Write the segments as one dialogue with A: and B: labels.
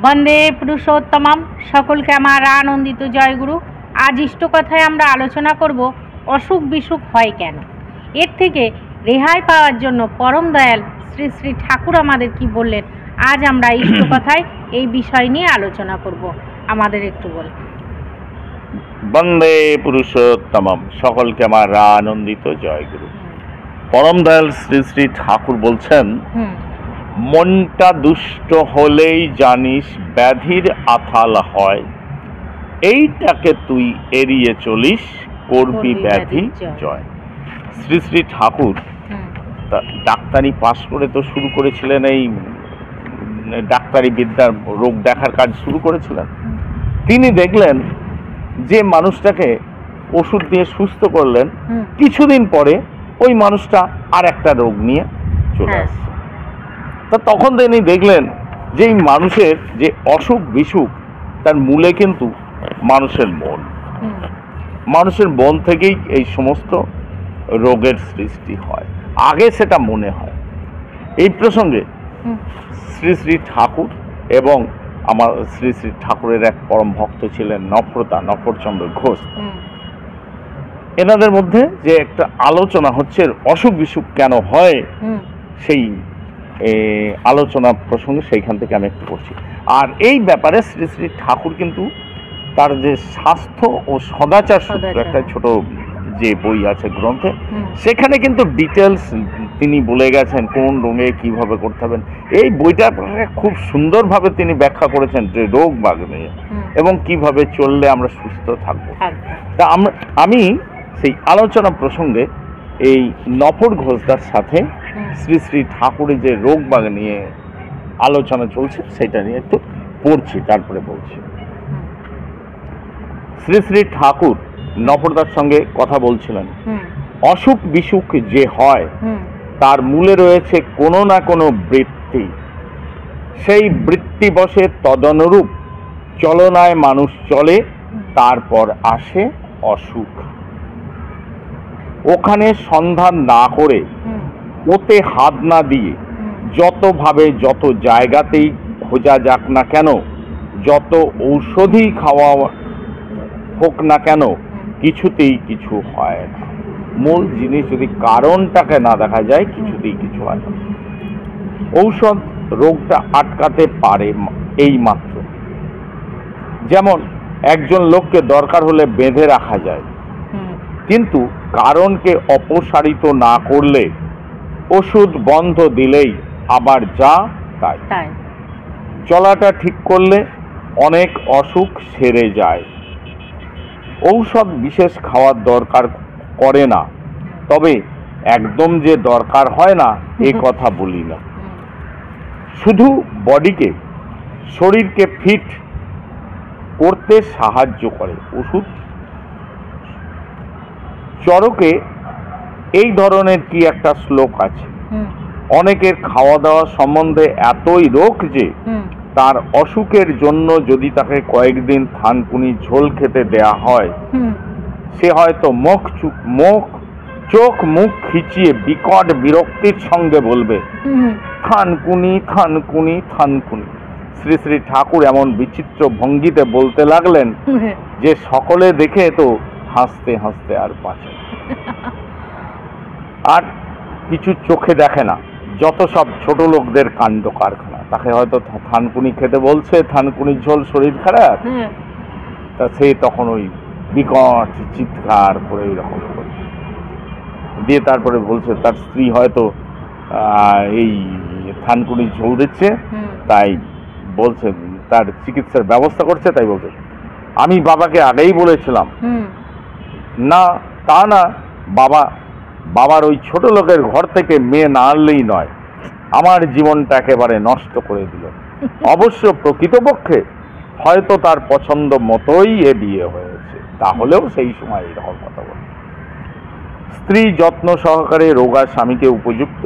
A: বন্দে পুরুষোত্তমম। সকলকে আমার আনন্দিত জয়গুরু। আজ ইষ্ট কথায় আমরা আলোচনা করব অসুখ বিসুখ হয় কেন। এর থেকে রেহাই পাওয়ার জন্য পরম দয়াল শ্রী শ্রী ঠাকুর আমাদের কি বললেন, আজ আমরা ইষ্ট কথায় এই বিষয় নিয়ে আলোচনা করব। আমাদের একটু বল।
B: বন্দে পুরুষোত্তমম। সকলকে আমার আনন্দিত জয়গুরু। পরম দয়াল শ্রী শ্রী ঠাকুর বলছেন, মনটা দুষ্ট হলেই জানিস ব্যাধির আথাল হয়, এইটাকে তুই এড়িয়ে চলিস, করবি ব্যাধি জয়। শ্রী শ্রী ঠাকুর ডাক্তারি পাশ করে তো শুরু করেছিলেন, এই ডাক্তারি বিদ্যার রোগ দেখার কাজ শুরু করেছিলেন। তিনি দেখলেন যে মানুষটাকে ওষুধ দিয়ে সুস্থ করলেন, কিছুদিন পরে ওই মানুষটা আর একটা রোগ নিয়ে চলে আসছে। তা তখন তিনি দেখলেন যে এই মানুষের যে অসুখ বিসুখ, তার মূলে কিন্তু মানুষের মন। মানুষের মন থেকেই এই সমস্ত রোগের সৃষ্টি হয়, আগে সেটা মনে হয়। এই প্রসঙ্গে শ্রী শ্রী ঠাকুর এবং আমার শ্রী শ্রী ঠাকুরের এক পরম ভক্ত ছিলেন নফরচন্দ্র ঘোষ, এনাদের মধ্যে যে একটা আলোচনা হচ্ছে অসুখ বিসুখ কেন হয়, সেই আলোচনা প্রসঙ্গে সেইখান থেকে আমি একটু করছি। আর এই ব্যাপারে শ্রী শ্রী ঠাকুর কিন্তু তার যে স্বাস্থ্য ও সদাচার সূত্র একটা ছোট যে বই আছে গ্রন্থে, সেখানে কিন্তু ডিটেলস তিনি বলে গেছেন কোন রোগে কিভাবে করতে হবে। এই বইটা খুব সুন্দরভাবে তিনি ব্যাখ্যা করেছেন যে রোগ বাগ নিয়ে এবং কিভাবে চললে আমরা সুস্থ থাকবো। তা আমি সেই আলোচনা প্রসঙ্গে এই নফর ঘোষদার সাথে শ্রী শ্রী ঠাকুরের যে রোগ বাগ নিয়ে আলোচনা চলছে সেটা নিয়ে একটু পড়ছি, তারপরে বলছি। শ্রী শ্রী ঠাকুর নফরদার সঙ্গে কথা বলছিলেন। অসুখ বিসুখ যে হয় তার মূলে রয়েছে কোনো না কোনো বৃত্তি, সেই বৃত্তি বসে তদনুরূপ চলনায় মানুষ চলে, তারপর আসে অসুখ। ওখানে সন্ধান না করে, ওতে হাত না দিয়ে, যতভাবে যত জায়গাতেই খোঁজা যাক না কেন, যত ঔষধি খাওয়া হোক না কেন, কিছুতেই কিছু হয় না। মূল জিনিস যদি কারণটাকে না দেখা যায়, কিছুতেই কিছু হয় না। ঔষধ রোগটা আটকাতে পারে এই মাত্র। যেমন একজন লোককে দরকার হলে বেঁধে রাখা যায়, কিন্তু কারণকে অপসারিত না করলে, ওষুধ বন্ধ দিলেই আবার যা তাই। চলাটা ঠিক করলে অনেক অসুখ সেরে যায়। ঔষধ বিশেষ খাওয়ার দরকার করে না, তবে একদম যে দরকার হয় না এ কথা বলি না। শুধু বডিকে, শরীরকে ফিট করতে সাহায্য করে ওষুধ। চরকে এই ধরনের কি একটা শ্লোক আছে, অনেকের খাওয়া দাওয়া সম্বন্ধে এতই রোগ যে তার অসুখের জন্য যদি তাকে কয়েকদিন থানকুনি ঝোল খেতে দেয়া হয়, সে হয়তো চোখ মুখ খিচিয়ে বিকট বিরক্তির সঙ্গে বলবে, থানকুনি থানকুনি থানকুনি। শ্রী শ্রী ঠাকুর এমন বিচিত্র ভঙ্গিতে বলতে লাগলেন যে সকলে দেখে তো হাসতে হাসতে আর বাঁচে। আর কিছু চোখে দেখে না, যত সব ছোট লোকদের কাণ্ড কারখানা। তাকে হয়তো থানকুনি খেতে বলছে, থানকুনির ঝোল, শরীর খারাপ, তা সে তখন ওই বিকট চিৎকার করে এরকম দিয়ে তারপরে বলছে তার স্ত্রী হয়তো এই থানকুনির ঝোল দিচ্ছে, তাই বলছে তার চিকিৎসার ব্যবস্থা করছে, তাই বলছে আমি বাবাকে আগেই বলেছিলাম। না, তা না, বাবার ওই ছোট লোকের ঘর থেকে মেয়ে না আনলেই নয়, আমার জীবনটা একেবারে নষ্ট করে দিল। অবশ্য প্রকৃতপক্ষে হয়তো তার পছন্দ মতোই এ বিয়ে হয়েছে, তাহলেও সেই সময় এরকম কথা বলে। স্ত্রী যত্ন সহকারে রোগা স্বামীকে উপযুক্ত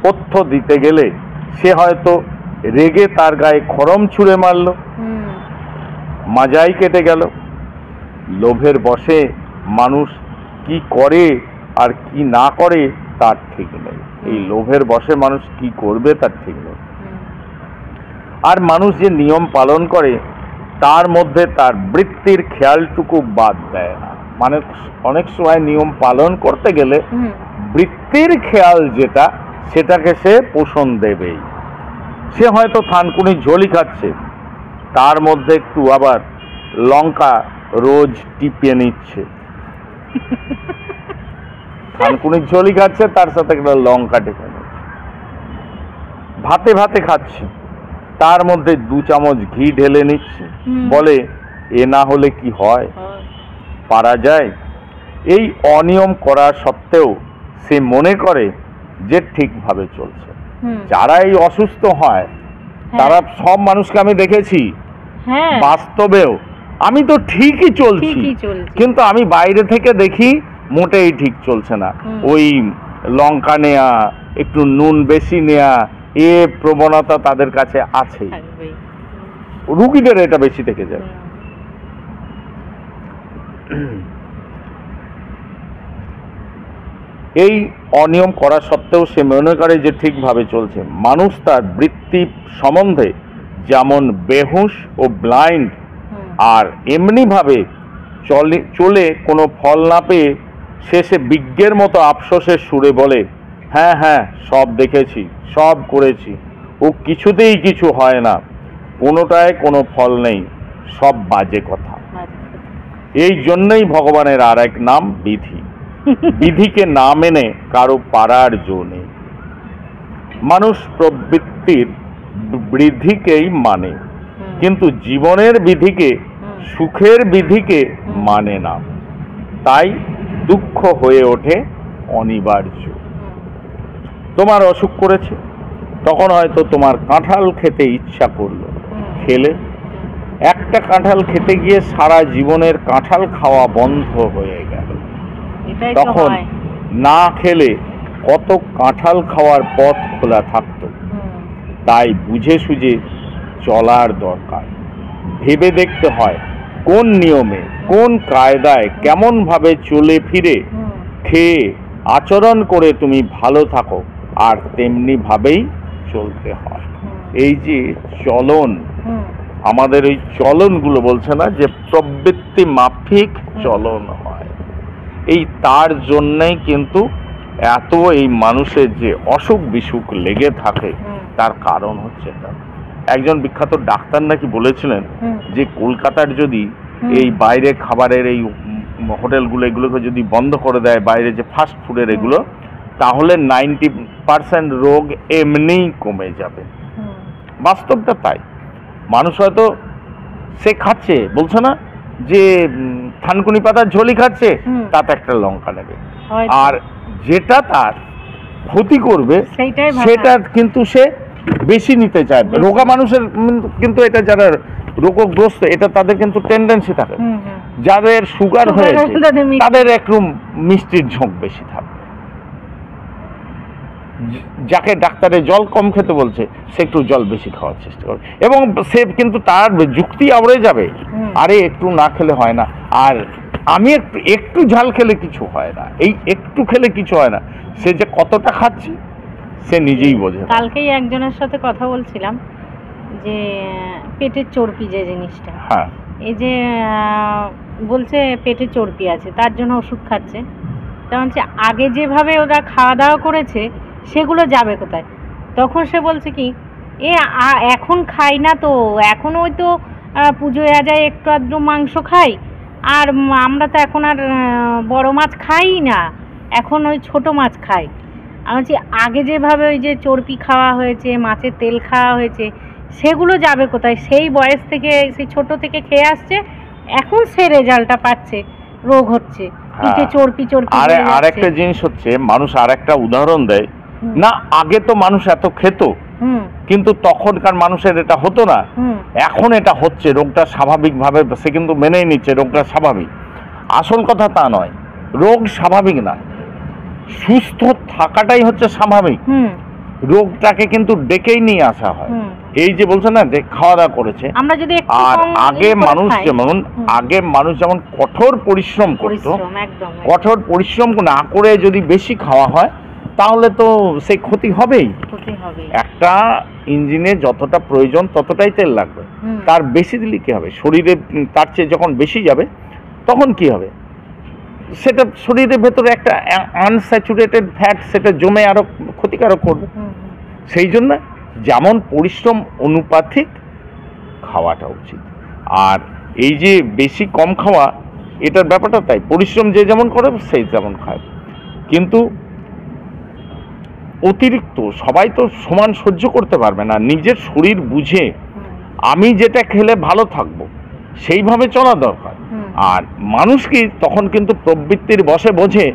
B: পথ্য দিতে গেলে সে হয়তো রেগে তার গায়ে খড়ম ছুঁড়ে মারল, মাজাই কেটে গেল। লোভের বশে মানুষ কি করে আর কি না করে তার ঠিক নেই। এই লোভের বশে মানুষ কি করবে তার ঠিক নেই। আর মানুষ যে নিয়ম পালন করে তার মধ্যে তার বৃত্তির খেয়ালটুকু বাদ দেয় না। মানে অনেক সময় নিয়ম পালন করতে গেলে বৃত্তির খেয়াল যেটা, সেটাকে সে পোষণ দেবেই। সে হয়তো থানকুনি ঝোলই খাচ্ছে, তার মধ্যে একটু আবার লঙ্কা রোজ টিপিয়ে নিচ্ছে। থানকুনির ঝোলই খাচ্ছে, তার সাথে একটা লঙ্কা টিপে নিচ্ছে। ভাতে ভাতে খাচ্ছে, তার মধ্যে 2 চামচ ঘি ঢেলে নিচ্ছে। বলে এ না হলে কি হয়, পারা যায়? এই অনিয়ম করা সত্ত্বেও সে মনে করে যে ঠিকভাবে চলছে। যারা এই অসুস্থ হয় তারা সব মানুষকে আমি দেখেছি বাস্তবেও, আমি তো ঠিকই চলছি, কিন্তু আমি বাইরে থেকে দেখি মোটেই ঠিক চলছে না। ওই লঙ্কা নেয়া, একটু নুন বেশি নেয়া, এ প্রবণতা তাদের কাছে আছে। রুগীদের এটা বেশি থেকে যায়। এই অনিয়ম করা সত্ত্বেও সে মনে করে যে ঠিকভাবে চলছে। মানুষ তার বৃত্তি সম্বন্ধে যেমন বেহুশ ও ব্লাইন্ড, আর এমনিভাবে চলে কোনো ফল না পেয়ে শেষে বিজ্ঞের মতো আফসোসের সুরে বলে, হ্যাঁ হ্যাঁ সব দেখেছি, সব করেছি, ও কিছুতেই কিছু হয় না, কোনোটায় কোনো ফল নেই, সব বাজে কথা। এই জন্যই ভগবানের আর এক নাম বিধি। বিধিকে না মেনে কারো পারার জো নেই। মানুষ প্রবৃত্তির বৃদ্ধিকেই মানে, কিন্তু জীবনের বিধিকে, সুখের বিধিকে মানে না। তাই দুঃখ হয়ে ওঠে অনিবার্য। তোমার অসুখ করেছে, তখন হয়তো তোমার কাঁঠাল খেতে ইচ্ছা করলো, খেলে। একটা কাঁঠাল খেতে গিয়ে সারা জীবনের কাঁঠাল খাওয়া বন্ধ হয়ে গেল। তখন না খেলে কত কাঁঠাল খাওয়ার পথ খোলা থাকতো। তাই বুঝে সুঝে চলার দরকার। ভেবে দেখতে হয় কোন নিয়মে, কোন কায়দায়, কেমন ভাবে চলে ফিরে খেয়ে আচরণ করে তুমি ভালো থাকো, আর তেমনি ভাবেই চলতে হয়। এই যে চলন, আমাদের ওই চলনগুলো বলছে না যে প্রবৃত্তি মাফিক চলন হয়, এই তার জন্যই কিন্তু এত এই মানুষের যে অসুখ বিসুখ লেগে থাকে, তার কারণ হচ্ছে এটা। একজন বিখ্যাত ডাক্তার নাকি বলেছিলেন যে কলকাতার যদি এই বাইরে খাবারের এই হোটেলগুলো এগুলোকে যদি বন্ধ করে দেয়, বাইরে যে ফাস্ট ফুডের এগুলো, তাহলে 90% রোগ এমনিই কমে যাবে। বাস্তবটা তাই। মানুষ হয়তো সে খাচ্ছে, বলছে না যে থানকুনি পাতার ঝোলই খাচ্ছে, তাতে একটা লঙ্কা নেবে, আর যেটা তার ক্ষতি করবে সেটা কিন্তু সে বেশি নিতে চায়। রোগা মানুষের কিন্তু এটা, যারা রোগগ্রস্ত, এটা তাদের কিন্তু টেন্ডেন্সি থাকে। যাদের সুগার হয়েছে তাদের একটু মিষ্টির ঝোঁক বেশি থাকে। যাকে ডাক্তারে জল কম খেতে বলছে, সে একটু জল বেশি খাওয়ার চেষ্টা করে, এবং সে কিন্তু তার যুক্তি আওড়ে যাবে, আরে একটু না খেলে হয় না, আর আমি একটু ঝাল খেলে কিছু হয় না, এই একটু খেলে কিছু হয় না। সে যে কতটা খাচ্ছে সে নিজেই বোঝে।
A: কালকেই একজনের সাথে কথা বলছিলাম যে পেটের চর্বি যে জিনিসটা,
B: হ্যাঁ,
A: এই যে বলছে পেটে চর্বি আছে, তার জন্য ওষুধ খাচ্ছে। তেমন আগে যেভাবে ওরা খাওয়া দাওয়া করেছে সেগুলো যাবে কোথায়? তখন সে বলছে কি, এখন খাই না তো, এখন ওই তো পুজোয় যায় একটু আধটু মাংস খাই, আর আমরা তো এখন আর বড় মাছ খাই না, এখন ওই ছোট মাছ খাই। আমি বলছি আগে যেভাবে ওই যে চর্বি খাওয়া হয়েছে, মাছের তেল খাওয়া হয়েছে, সেগুলো যাবে কোথায়? সেই বয়স থেকে, সেই ছোট থেকে খেয়ে আসছে, এখন সে রেজাল্টটা পাচ্ছে, রোগ হচ্ছে, পিঠে চর্বি চর্বি।
B: আর একটা জিনিস হচ্ছে, মানুষ আর একটা উদাহরণ দেয় না, আগে তো মানুষ এত খেত, কিন্তু তখনকার মানুষের এটা হতো না, এখন এটা হচ্ছে, রোগটা স্বাভাবিকভাবে সে কিন্তু মেনেই নিচ্ছে রোগটা স্বাভাবিক। আসল কথা তা নয়, রোগ স্বাভাবিক না, সুস্থ থাকাটাই হচ্ছে স্বাভাবিক। রোগটাকে কিন্তু ডেকেই নিয়ে আসা হয়। এই যে বলছে না যে খাওয়া দাওয়া করেছে, আর আগে মানুষ যেমন কঠোর পরিশ্রম করত, কঠোর পরিশ্রম না করে যদি বেশি খাওয়া হয় তাহলে তো সেই ক্ষতি হবেই।
A: ক্ষতি হবে।
B: একটা ইঞ্জিনে যতটা প্রয়োজন ততটাই তেল লাগবে, তার বেশি দিলে কি হবে? শরীরে তার চেয়ে যখন বেশি যাবে তখন কি হবে? সেটা শরীরের ভেতরে একটা আনস্যাচুরেটেড ফ্যাট সেটা জমে আরো ক্ষতিকারক করবে। সেই জন্য যেমন পরিশ্রম অনুপাতিক খাওয়াটা উচিত। আর এই যে বেশি কম খাওয়া, এটার ব্যাপারটা তাই, পরিশ্রম যে যেমন করে সেই তেমন খায়, কিন্তু অতিরিক্ত সবাই তো সমান সহ্য করতে পারবে না। নিজের শরীর বুঝে আমি যেটা খেলে ভালো থাকবো সেইভাবে চলা দরকার। আর মানুষ কি তখন কিন্তু প্রবৃত্তির বশে বোঝে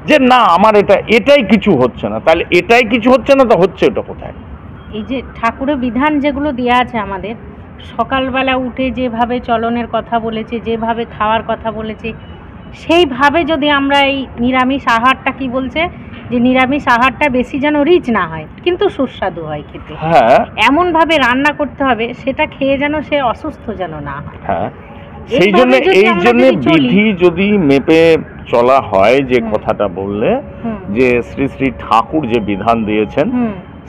B: যে না আমার এটাই কিছু হচ্ছে না, তাহলে এটাই কিছু হচ্ছে না, তো হচ্ছে এটা কোথায়?
A: এই যে ঠাকুরের বিধান যেগুলো দেওয়া আছে আমাদের, সকালবেলা উঠে যেভাবে চলনের কথা বলেছে, যেভাবে খাওয়ার কথা বলেছে, সেইভাবে যদি আমরা এই নিরামিষ আহারটা, কি বলছে যে নিরামিষ আহারটা বেশি যেন রিচ না হয় কিন্তু সুস্বাদু হয় খেতে,
B: হ্যাঁ
A: এমনভাবে রান্না করতে হবে সেটা খেয়ে যেন সে অসুস্থ যেন না হয়।
B: হ্যাঁ, সেই জন্য এই জন্য বিধি যদি মেপে চলা হয়, যে কথাটা বললে যে শ্রী শ্রী ঠাকুর যে বিধান দিয়েছেন,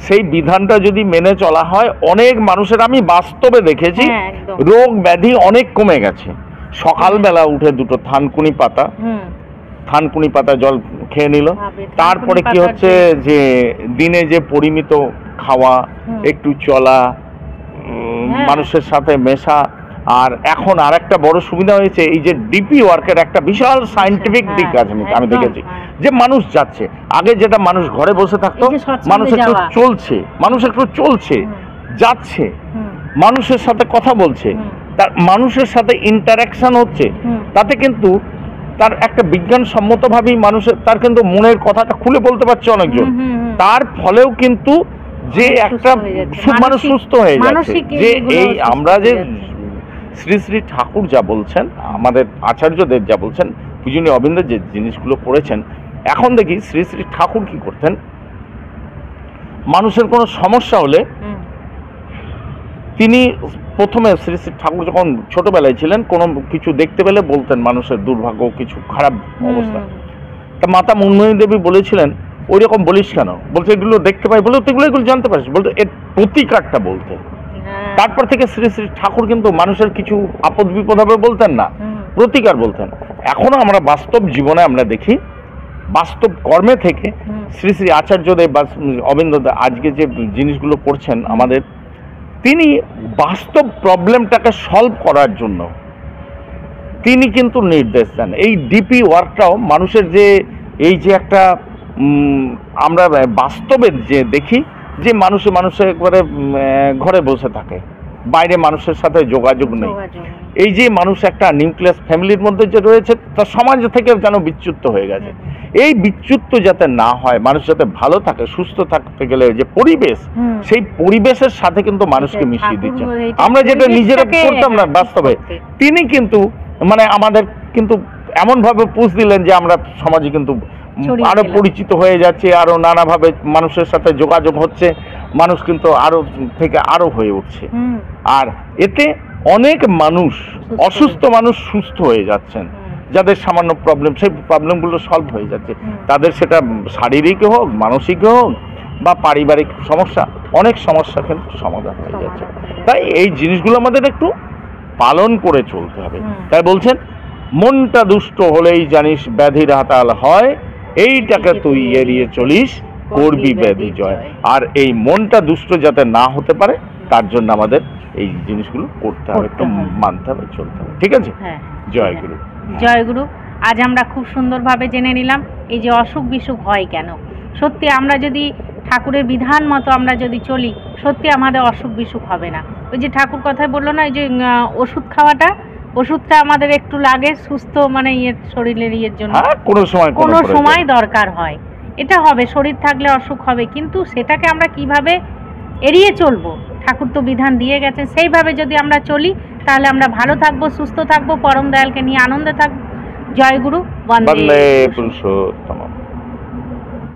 B: সেই বিধানটা যদি মেনে চলা হয়, অনেক মানুষের আমি বাস্তবে দেখেছি রোগ ব্যাধি অনেক কমে গেছে। সকালবেলা উঠে দুটো থানকুনি পাতা জল খেয়ে নিল, তারপরে কি হচ্ছে যে দিনে যে পরিমিত খাওয়া, একটু চলা, মানুষের সাথে মেশা। আর এখন আর একটা বড় সুবিধা হয়েছে, এই যে ডিপি ওয়ার্কের একটা বিশাল সায়েন্টিফিক দিক আছে আমি দেখেছি, যে মানুষ যাচ্ছে। আগে যেটা মানুষ ঘরে বসে থাকতো, মানুষ একটু চলছে যাচ্ছে, মানুষের সাথে কথা বলছে, তার মানুষের সাথে ইন্টারাকশন হচ্ছে, তাতে কিন্তু তার একটা বিজ্ঞানসম্মতভাবেই মানুষের তার কিন্তু মনের কথাটা খুলে বলতে পারছে অনেকজন। তার ফলেও কিন্তু যে একটা মানুষ সুস্থ হয়ে যাচ্ছে। যে এই আমরা যে শ্রী শ্রী ঠাকুর যা বলছেন, আমাদের আচার্যদের যা বলছেন, পূজনীয় অবিন্দ যে জিনিসগুলো করেছেন, এখন দেখি শ্রী শ্রী ঠাকুর কি করতেন, মানুষের কোনো সমস্যা হলে তিনি প্রথমে শ্রী শ্রী ঠাকুর যখন ছোটবেলায় ছিলেন, কোনো কিছু দেখতে পেলে বলতেন মানুষের দুর্ভাগ্য, কিছু খারাপ অবস্থা, তা মাতা মুন্ময়ী দেবী বলেছিলেন ওই রকম বলিস কেন? বলছে এগুলো দেখতে পাই, বলে তো এগুলো জানতে পারিস, বলতে এর প্রতিকারটা বলতে। তারপর থেকে শ্রী শ্রী ঠাকুর কিন্তু মানুষের কিছু আপদ বিপদ হবে বলতেন না, প্রতিকার বলতেন। এখনো আমরা বাস্তব জীবনে আমরা দেখি, বাস্তব কর্মে থেকে শ্রী শ্রী আচার্যদেব বা অবিন্দদেব আজকে যে জিনিসগুলো করছেন আমাদের, তিনি বাস্তব প্রবলেমটাকে সলভ করার জন্য তিনি কিন্তু নির্দেশ দেন। এই ডিপি ওয়ার্কটাও মানুষের যে এই যে একটা আমরা বাস্তবে যে দেখি যে মানুষে একবারে ঘরে বসে থাকে, বাইরে মানুষের সাথে যোগাযোগ নেই। এই যে মানুষ একটা নিউক্লিয়াস ফ্যামিলির মধ্যে যে রয়েছে, তার সমাজ থেকে যেন বিচ্যুত হয়ে গেছে। এই বিচ্যুত যাতে না হয়, মানুষ যাতে ভালো থাকে, সুস্থ থাকতে গেলে যে পরিবেশ, সেই পরিবেশের সাথে কিন্তু মানুষকে মিশিয়ে দিচ্ছেন। আমরা যেটা নিজেরা করতাম না বাস্তবে, তিনি কিন্তু মানে আমাদের কিন্তু এমনভাবে পুষ দিলেন যে আমরা সমাজে কিন্তু আরো পরিচিত হয়ে যাচ্ছে, আরো নানাভাবে মানুষের সাথে যোগাযোগ হচ্ছে, মানুষ কিন্তু আরো থেকে আরো হয়ে উঠছে। আর এতে অনেক মানুষ, অসুস্থ মানুষ সুস্থ হয়ে যাচ্ছেন, যাদের সামান্য প্রবলেম, সেই প্রবলেমগুলো সলভ হয়ে যাচ্ছে। তাদের সেটা শারীরিক হোক, মানসিক হোক বা পারিবারিক সমস্যা, অনেক সমস্যা কিন্তু সমাধান হয়ে যাচ্ছে। তাই এই জিনিসগুলো আমাদের একটু পালন করে চলতে হবে। তাই বলছেন মনটা দুষ্ট হলেই জানিস ব্যাধির হাতাল হয়, এইটাকে তুই এড়িয়ে চলিস করবি ব্যাধি জয়। আর এই মনটা দুষ্ট যাতে না হতে পারে, তার জন্য আমাদের এই জিনিসগুলো করতে হবে, একটু মানতে হবে, চলতে হবে। ঠিক আছে? জয় গুরু।
A: জয় গুরু। আজ আমরা খুব সুন্দরভাবে জেনে নিলাম এই যে অসুখ বিসুখ হয় কেন। সত্যি আমরা যদি ঠাকুরের বিধান মতো আমরা যদি চলি, সত্যি আমাদের অসুখ বিসুখ হবে না। ওই যে ঠাকুর কথায় বললো না, এই যে ওষুধটা আমাদের একটু লাগে সুস্থ মানে শরীরের জন্য, কোনো সময় দরকার হয়, এটা হবে, শরীর থাকলে অসুখ হবে, কিন্তু সেটাকে আমরা কিভাবে এড়িয়ে চলবো, ঠাকুর তো বিধান দিয়ে গেছে, সেইভাবে যদি আমরা চলি তাহলে আমরা ভালো থাকবো, সুস্থ থাকবো, পরম দয়ালকে নিয়ে আনন্দে থাকবো। জয় গুরু। বন্দে পুরুষোত্তম।